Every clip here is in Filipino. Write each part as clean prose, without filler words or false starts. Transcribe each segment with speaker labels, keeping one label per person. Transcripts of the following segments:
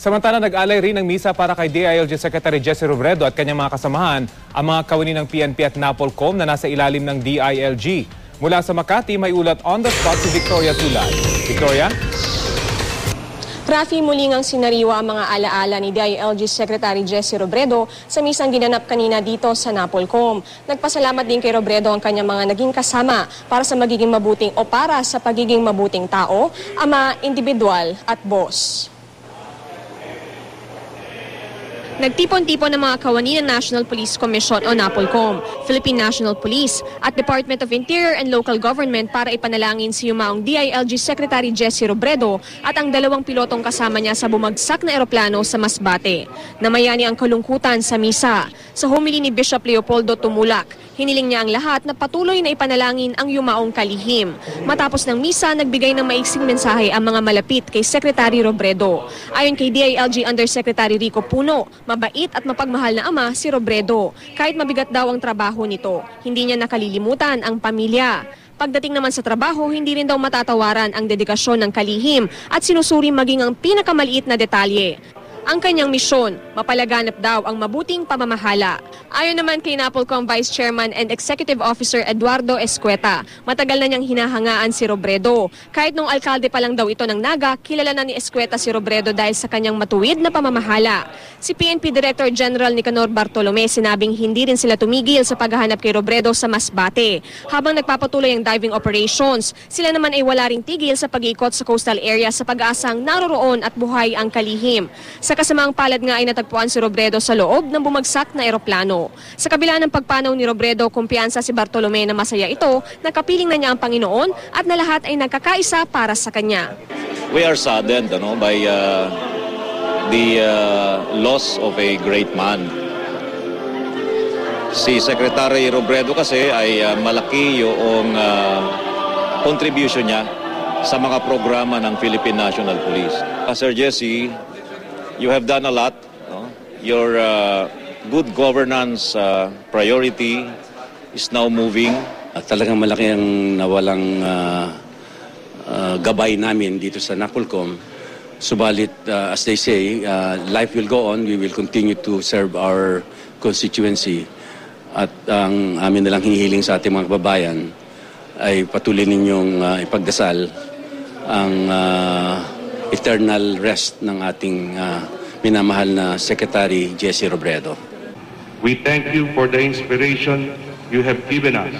Speaker 1: Samantala, nag-alay rin ng misa para kay DILG Secretary Jesse Robredo at kanyang mga kasamahan ang mga kawani ng PNP at NAPOLCOM na nasa ilalim ng DILG. Mula sa Makati, may ulat on the spot si Victoria Tulad. Victoria?
Speaker 2: Rafi, muli ngang sinariwa ang mga alaala ni DILG Secretary Jesse Robredo sa misang ginanap kanina dito sa NAPOLCOM. Nagpasalamat din kay Robredo ang kanyang mga naging kasama para sa magiging mabuting o para sa pagiging mabuting tao, ama, individual at boss. Nagtipon-tipon ng mga kawani ng National Police Commission o NAPOLCOM, Philippine National Police at Department of Interior and Local Government para ipanalangin si yumaong DILG Secretary Jesse Robredo at ang dalawang pilotong kasama niya sa bumagsak na eroplano sa Masbate. Namayani ang kalungkutan sa misa. Sa homily ni Bishop Leopoldo Tumulak, hiniling niya ang lahat na patuloy na ipanalangin ang yumaong kalihim. Matapos ng misa, nagbigay ng maiksing mensahe ang mga malapit kay Secretary Robredo. Ayon kay DILG Undersecretary Rico Puno, mabait at mapagmahal na ama si Robredo. Kahit mabigat daw ang trabaho nito, hindi niya nakalilimutan ang pamilya. Pagdating naman sa trabaho, hindi rin daw matatawaran ang dedikasyon ng kalihim at sinusuri maging ang pinakamaliit na detalye. Ang kanyang misyon, mapalaganap daw ang mabuting pamamahala. Ayon naman kay NAPOLCOM Vice Chairman and Executive Officer Eduardo Escueta, matagal na niyang hinahangaan si Robredo. Kahit nung alkalde pa lang daw ito ng Naga, kilala na ni Escueta si Robredo dahil sa kanyang matuwid na pamamahala. Si PNP Director General Nicanor Bartolome sinabing hindi rin sila tumigil sa paghahanap kay Robredo sa Masbate. Habang nagpapatuloy ang diving operations, sila naman ay wala ring tigil sa pag-iikot sa coastal area sa pag-asang naroroon at buhay ang kalihim. Sa kasamaang palad nga ay natagpuan si Robredo sa loob ng bumagsak na eroplano. Sa kabila ng pagpanaw ni Robredo, kumpiyansa si Bartolome na masaya ito, nakapiling na niya ang Panginoon at na lahat ay nagkakaisa para sa kanya.
Speaker 3: We are saddened by the loss of a great man. Si Secretary Robredo kasi ay malaki yung contribution niya sa mga programa ng Philippine National Police. Sir Jesse, you have done a lot. No? Your good governance priority is now moving.
Speaker 4: Talagang malaki ang nawalang gabay namin dito sa NAPOLCOM. Subalit, as they say, life will go on. We will continue to serve our constituency. At ang amin nalang hinihiling sa ating mga kababayan ay patuloy ninyong ipagdasal ang eternal rest ng ating minamahal na Secretary Jesse Robredo.
Speaker 5: We thank you for the inspiration you have given us.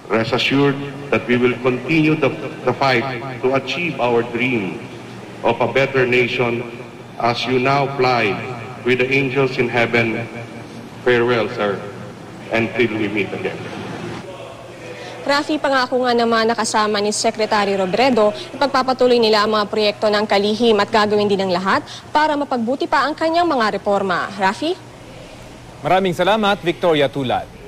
Speaker 5: Rest assured that we will continue the fight to achieve our dream of a better nation as you now fly with the angels in heaven. Farewell, sir, until we meet again.
Speaker 2: Rafi, pangako nga naman nakasama ni Secretary Robredo, ipagpapatuloy nila ang mga proyekto ng kalihim at gagawin din ng lahat para mapagbuti pa ang kanyang mga reforma. Rafi?
Speaker 1: Maraming salamat, Victoria Tulad.